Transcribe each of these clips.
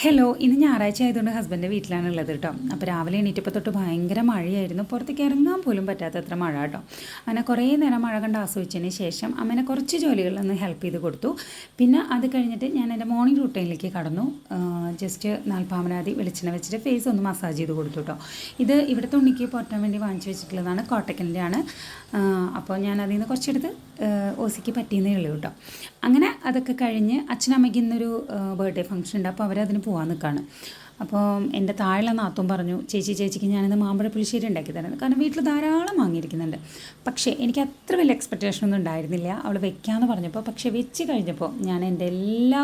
Hello, ഇന്ന് ഞായറാഴ്ച ആയതുകൊണ്ട് ഹസ്ബൻഡിൻ്റെ വീട്ടിലാണുള്ളത് കേട്ടോ. അപ്പോൾ രാവിലെ എണീറ്റപ്പോൾ തൊട്ട് ഭയങ്കര മഴയായിരുന്നു. പുറത്തേക്ക് ഇറങ്ങാൻ പോലും പറ്റാത്തത്ര മഴ കേട്ടോ. അങ്ങനെ കുറേ നേരം മഴ കണ്ട് ആസ്വദിച്ചതിന് ശേഷം അമ്മേനെ കുറച്ച് ജോലികളിലൊന്ന് ഹെൽപ്പ് ചെയ്ത് കൊടുത്തു. പിന്നെ അത് കഴിഞ്ഞിട്ട് ഞാൻ എൻ്റെ മോർണിംഗ് റൂട്ടീനിലേക്ക് കടന്നു. ജസ്റ്റ് നാൽപ്പാമരാതി വെളിച്ചെണ്ണ വെച്ചിട്ട് ഫേസ് ഒന്ന് മസാജ് ചെയ്ത് കൊടുത്തു കേട്ടോ. ഇത് ഇവിടുത്തെ ഉണ്ണിക്ക് പോറ്റാൻ വേണ്ടി വാങ്ങിച്ചു വെച്ചിട്ടുള്ളതാണ്, കോട്ടക്കലിൻ്റെ ആണ്. അപ്പോൾ ഞാൻ അതിൽ നിന്ന് കുറച്ചെടുത്ത് ഓസിക്ക് പറ്റിയെന്നേ ഉള്ളൂ കേട്ടോ. അങ്ങനെ അതൊക്കെ കഴിഞ്ഞ് അച്ഛനമ്മയ്ക്ക് ഇന്നൊരു ബർത്ത്ഡേ ഫംഗ്ഷൻ ഉണ്ട്. അപ്പോൾ അവരതിന് പോകാൻ നിൽക്കുകയാണ്. അപ്പോൾ എൻ്റെ താഴെയുള്ള നാത്തും പറഞ്ഞു, ചേച്ചിക്ക് ഞാനിന്ന് മാമ്പഴ പുളിശ്ശേരി ഉണ്ടാക്കി തരുന്നത്, കാരണം വീട്ടിൽ ധാരാളം വാങ്ങിയിരിക്കുന്നുണ്ട്. പക്ഷേ എനിക്ക് അത്ര വലിയ എക്സ്പെക്റ്റേഷനൊന്നും ഉണ്ടായിരുന്നില്ല അവൾ വെക്കാമെന്ന് പറഞ്ഞപ്പോൾ. പക്ഷേ വെച്ച് കഴിഞ്ഞപ്പോൾ ഞാൻ എൻ്റെ എല്ലാ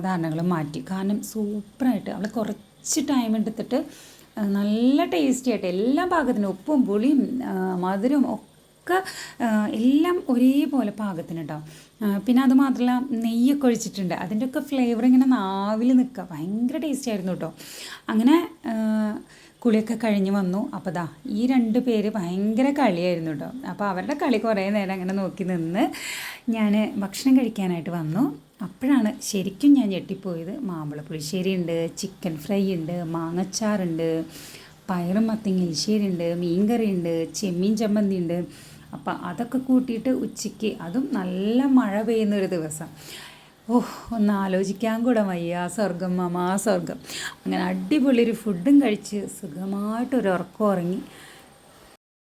ധാരണകളും മാറ്റി. കാരണം സൂപ്പറായിട്ട് അവൾ കുറച്ച് ടൈം എടുത്തിട്ട് നല്ല ടേസ്റ്റി ആയിട്ട് എല്ലാ പാകത്തിനും ഉപ്പും പുളിയും മധുരവും ഒക്കെ എല്ലാം ഒരേപോലെ പാകത്തിന് കേട്ടോ. പിന്നെ അത് മാത്രമല്ല നെയ്യൊക്കെ ഒഴിച്ചിട്ടുണ്ട്. അതിൻ്റെയൊക്കെ ഫ്ലേവർ ഇങ്ങനെ നാവിൽ നിൽക്കുക, ഭയങ്കര ടേസ്റ്റി ആയിരുന്നു കേട്ടോ. അങ്ങനെ കുളിയൊക്കെ കഴിഞ്ഞ് വന്നു. അപ്പോൾ ദാ ഈ രണ്ട് പേര് ഭയങ്കര കളിയായിരുന്നു കേട്ടോ. അപ്പോൾ അവരുടെ കളി കുറേ നേരം അങ്ങനെ നോക്കി നിന്ന് ഞാൻ ഭക്ഷണം കഴിക്കാനായിട്ട് വന്നു. അപ്പോഴാണ് ശരിക്കും ഞാൻ ഞെട്ടിപ്പോയത്. മാമ്പഴ പുളിശ്ശേരി ഉണ്ട്, ചിക്കൻ ഫ്രൈ ഉണ്ട്, മാങ്ങച്ചാറുണ്ട്, പയറും മത്തങ്ങ എലിശ്ശേരി ഉണ്ട്, മീൻകറി ഉണ്ട്, ചെമ്മീൻ ചമ്മന്തി ഉണ്ട്. അപ്പം അതൊക്കെ കൂട്ടിയിട്ട് ഉച്ചയ്ക്ക്, അതും നല്ല മഴ പെയ്യുന്നൊരു ദിവസം, ഒന്ന് ആലോചിക്കാൻ കൂടെ വയ്യ. സ്വർഗം മാമാ സ്വർഗം. അങ്ങനെ അടിപൊളി ഒരു ഫുഡും കഴിച്ച് സുഖമായിട്ടൊരു ഉറക്കം ഉറങ്ങി.